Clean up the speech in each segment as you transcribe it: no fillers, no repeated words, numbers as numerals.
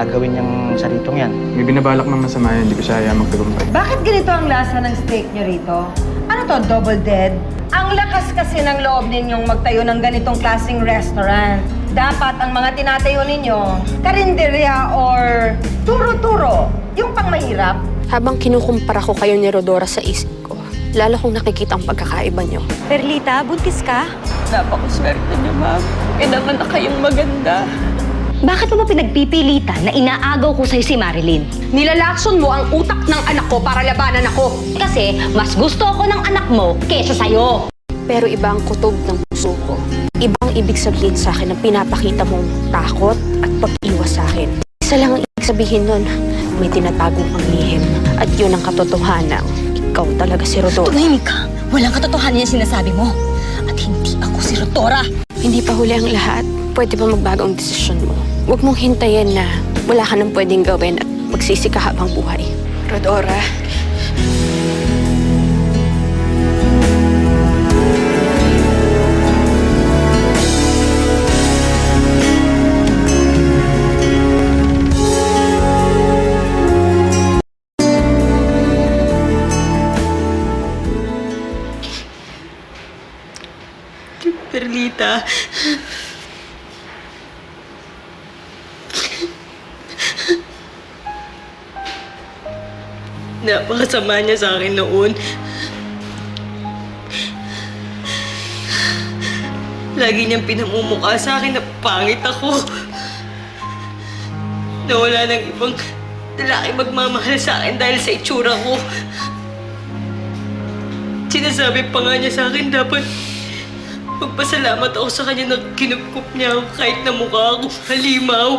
gagawin niyang saritong yan. May binabalak ng masama yan, hindi ko siya hayaan magtagumpay. Bakit ganito ang lasa ng steak niyo rito? Ano to, double dead? Ang lakas kasi ng loob ninyong magtayo ng ganitong klaseng restaurant. Dapat ang mga tinatayo ninyo, karinderya or turo-turo, yung pang mahirap. Habang kinukumpara ko kayo ni Rodora sa isip ko, lalo kong nakikita ang pagkakaiba niyo. Perlita, buntis ka? Napakaswerte niyo, ma'am. Pinanganak kayong maganda. Bakit mo pinagpipilitan na inaagaw ko sa'yo si Marilyn? Nilalakson mo ang utak ng anak ko para labanan ako. Kasi mas gusto ako ng anak mo kesa sa'yo. Pero iba ang kutob ng puso ko. Ibang ibig sabihin sa akin ang pinapakita mong takot at pag-iwas sa akin. Isa lang ang ibig sabihin nun, may tinatago kang lihim. At yun ang katotohanan. Ikaw talaga si Rodora. Tumahimik ka. Walang katotohanan yung sinasabi mo. At hindi ako si Rodora. Hindi pa huli ang lahat. Pwede ba magbago ang desisyon mo? Huwag mong hintayin na wala ka nang pwedeng gawin at magsisi ka habang buhay. Rodora. Perlita. Napakasama niya sa akin noon. Lagi niyang pinamumukha sa akin na pangit ako. Na wala nang ibang lalaki magmamahal sa akin dahil sa itsura ko. Sinasabi pa nga niya sa akin dapat magpasalamat ako sa kanya na kinupkup niya ako kahit na mukha ako halimaw.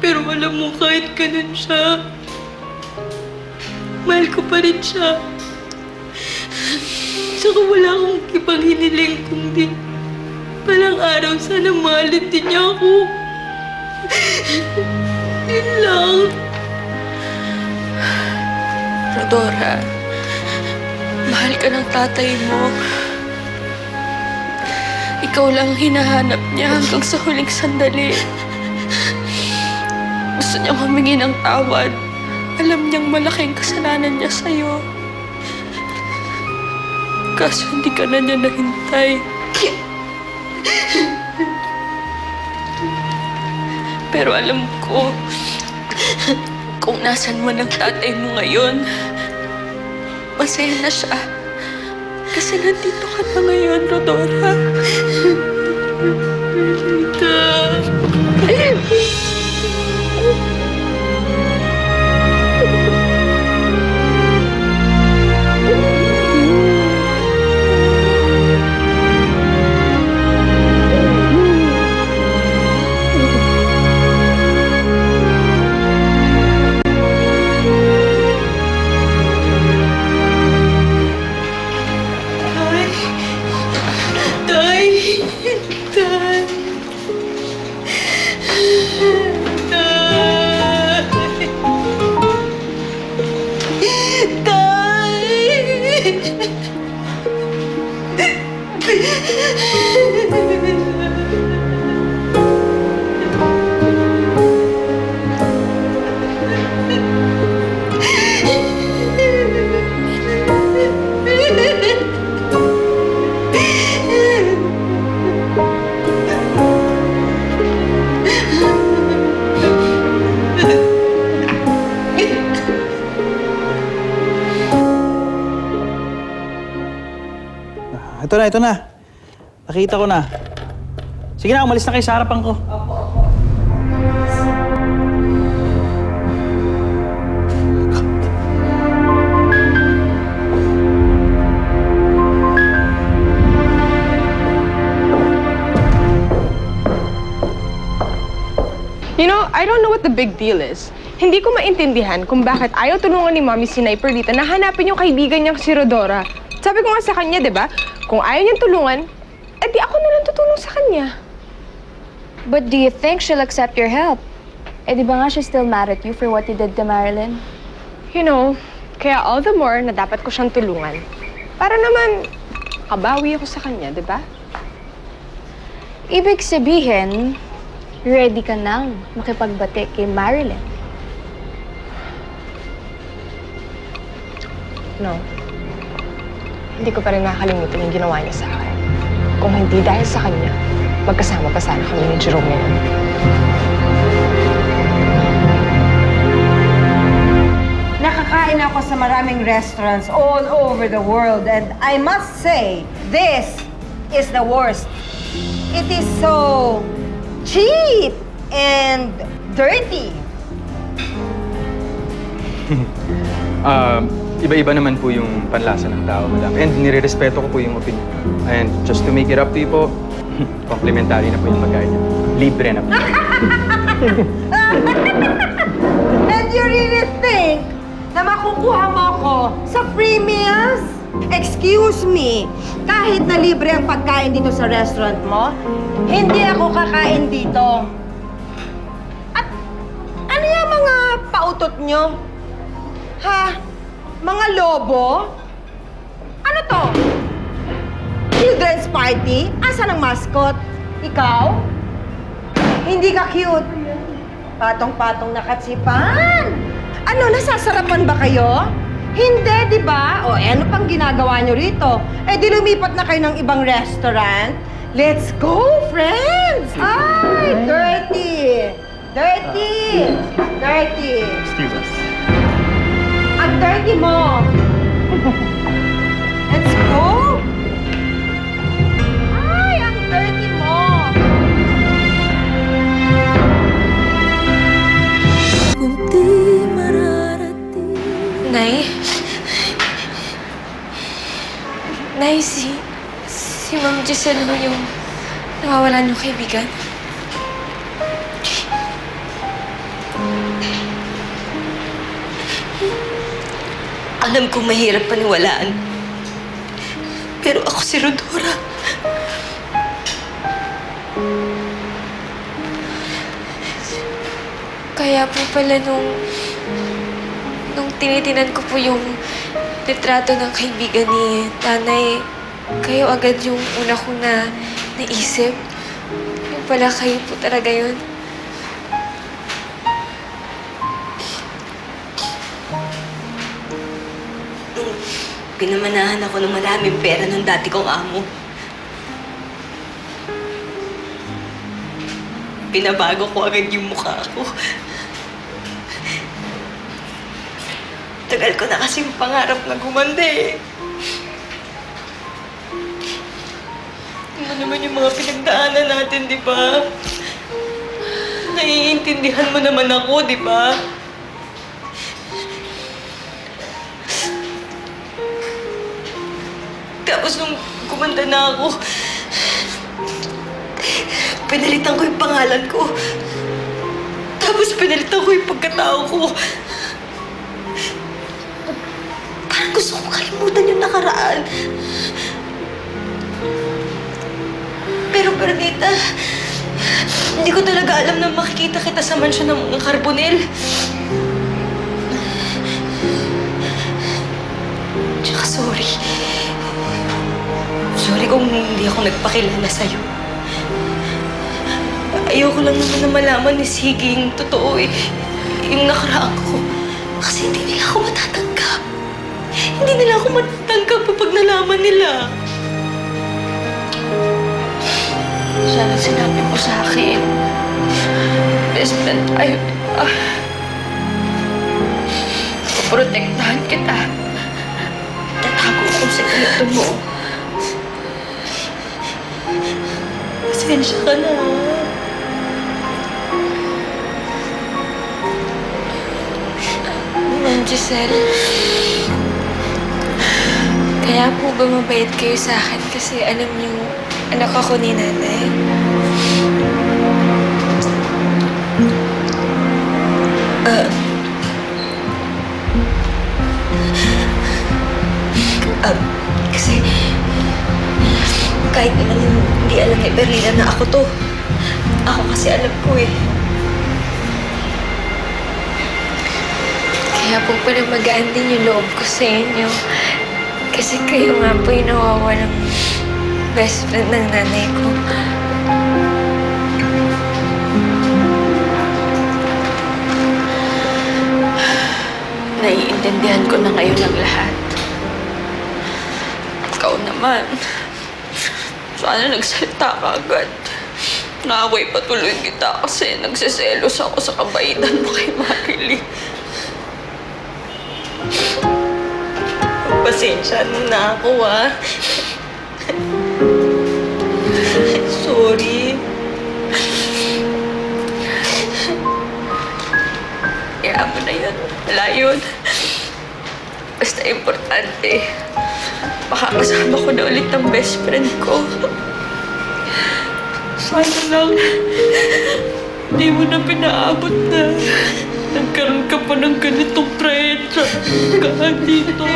Pero alam mo, kahit ganun siya, mahal ko pa rin siya. Saka wala akong ibang hiniling kundi palang araw sana mahalin din niya ako. Yun lang. Rodora, mahal ka ng tatay mo. Ikaw lang hinahanap niya hanggang sa huling sandali. Gusto niyang humingi ng tawad. Alam niyang malaking kasalanan niya sa'yo. Kaso hindi ka na niya nahintay. Pero alam ko, kung nasan man ang tatay mo ngayon, masaya na siya. Kasi nandito ka na ngayon, Rodora. Ito na. Nakita ko na. Sige na, umalis na kayo sa harapan ko. You know, I don't know what the big deal is. Hindi ko maintindihan kung bakit ayaw tulungan ni Mommy si Perlita na hanapin yung kaibigan niyang si Rodora. Sabi ko nga sa kanya, di ba? Kung ayaw niyang tulungan, edi ako na lang tutulong sa kanya. But do you think she'll accept your help? Eh, di ba nga she's still mad at you for what you did to Marilyn? You know, kaya all the more na dapat ko siyang tulungan. Para naman, kabawi ako sa kanya, di ba? Ibig sabihin, ready ka nang makipagbati kay Marilyn. No. Hindi ko pa rin nakakalimutan yung ginawa niya sa akin. Kung hindi dahil sa kanya, magkasama pa sana kami ni Jerome ngayon. Nakakain ako sa maraming restaurants all over the world and I must say, this is the worst. It is so cheap and dirty. Iba-iba naman po yung panlasa ng tao, madam. And nire-respeto ko po yung opinion. And just to make it up to you po, complimentary na po yung pagkain niyo. Libre na po. And you really think na makukuha mo ako sa free meals? Excuse me, kahit na libre ang pagkain dito sa restaurant mo, hindi ako kakain dito. At ano yung mga pautot nyo? Ha? Mga lobo? Ano to? Children's party? Asan ang mascot? Ikaw? Hindi ka cute. Patong-patong na katsipan. Ano, nasasarapan ba kayo? Hindi, di ba? O, ano pang ginagawa nyo rito? Eh, di lumipat na kayo ng ibang restaurant? Let's go, friends! Ay, dirty! Dirty! Dirty! Excuse us. Ang dirty mo! Let's go! Ay, ang dirty mo! Nay? Nay, si Ma'am Giselle mo yung nawawalan ng kaibigan? Alam ko mahirap paniwalaan. Pero ako si Rodora. Kaya po pala nung tinitinan ko po yung litrato ng kaibigan ni Nanay, kayo agad yung una kong naisip. Yung pala kayo po talaga yun. Pinamanahan ako ng maraming pera ng dati kong amo. Pinabago ko agad yung mukha ko. Tagal ko na kasing pangarap na gumanda eh. Ano naman yung mga pinagdaanan natin, di ba? Naiintindihan mo naman ako, di ba? Tapos nung gumanda na ako, pinalitan ko yung pangalan ko. Tapos pinalitan ko yung pagkatao ko. Parang gusto ko kalimutan yung nakaraan. Pero Bernita, hindi ko talaga alam na makikita kita sa mansyon ng Carbonell. Tsaka sorry. Sorry kung hindi ako nagpakilala sa'yo. Ayoko lang naman na malaman ni Sige yung totoo eh. Yung nakaraan ko. Kasi hindi nila ako matatanggap. Hindi nila ako matatanggap kapag nalaman nila. Sana sinabi mo sa akin. Best friend tayo. Poprotektahan kita. Tatago kong sekreto mo. Pasensya ka na. Ma'am Giselle, kaya po ba mabait kayo sa akin kasi alam niyo, anak ako ni Nanay? Kasi kahit naman hindi alam ni Berlina na ako to. Ako kasi alam ko eh. Kaya po pala magaan din yung loob ko sa inyo. Kasi kayo nga po yung nawawalang best friend ng nanay ko. Naiintindihan ko na ngayon ang lahat. Ikaw naman. Sana nagsalita ka agad. Naaway patuloy kita kasi nagsiselos ako sa kabaitan mo kay Marilyn. Pasensya na ako, ah. Sorry. Kaya mo na yun. Wala yun. Basta importante, makakasama ko na ulit ang best friend ko. Sana lang, hindi mo na pinaabot na nagkaroon ka pa ng ganitong pressure ka dito.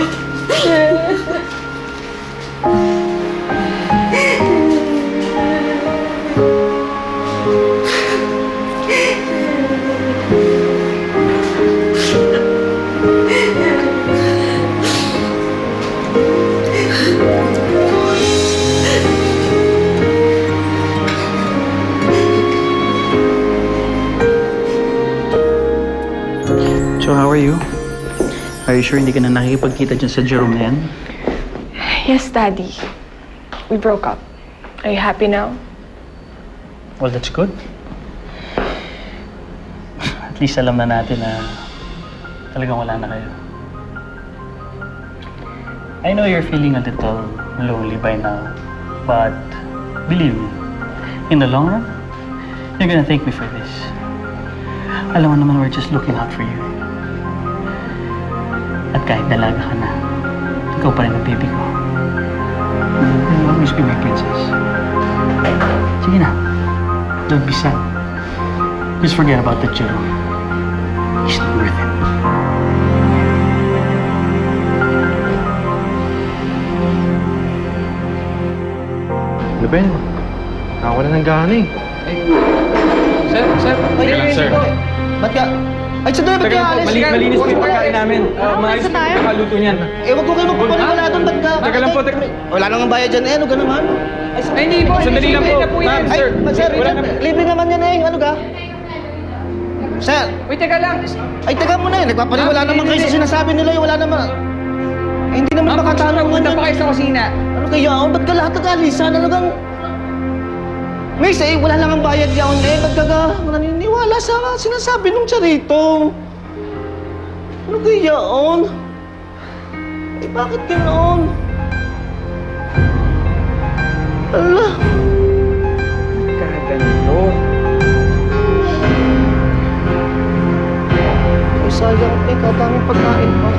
So how are you? Are you sure hindi ka na nakikipagkita dyan sa Jerome na yan? Yes, Daddy. We broke up. Are you happy now? Well, that's good. At least alam na natin na talagang wala na kayo. I know you're feeling a little lonely by now, but believe me, in the long run, you're gonna thank me for this. Alam mo naman, we're just looking out for you. At kahit dalaga ka na, ikaw pa rin ang baby ko. You'll always be my princess. Sige na. Don't be sad. Just forget about the Jerome. He's not worth it. Laben, nakawala ng gana eh. Sir. Teka lang, sir. Ba't ka? Ay, sandali, ba't ka alis? Malinis po yung pagkain namin. Maayos po yung nakaluto niyan. Eh, wag ko kayo magpapaniwala doon, ba't ka? Teka lang po, teka. Wala nang bayad dyan, eh, ano ka naman? Ay, hindi po. Sandali lang po. Ma'am, Ay, sir. sir, Wala na. libre naman yan eh, ano ka? Sir! Uy, teka lang. Ay, teka muna eh, nagpapaniwala naman kayo sa sinasabi nila, eh, wala naman. Eh, hindi naman makatanungan yan. sa kusina. Ano kaya, ba't ka lahat nag-alisan? Ano kang... Miss, eh, wala lang ang bayad yaon eh. Ba't ka naniniwala sa sinasabi nung Charito? Ano kaya yaon? Eh, bakit ganoon? Ala. Kaganto. Ay, sayang eh, kadaming pagkain pa.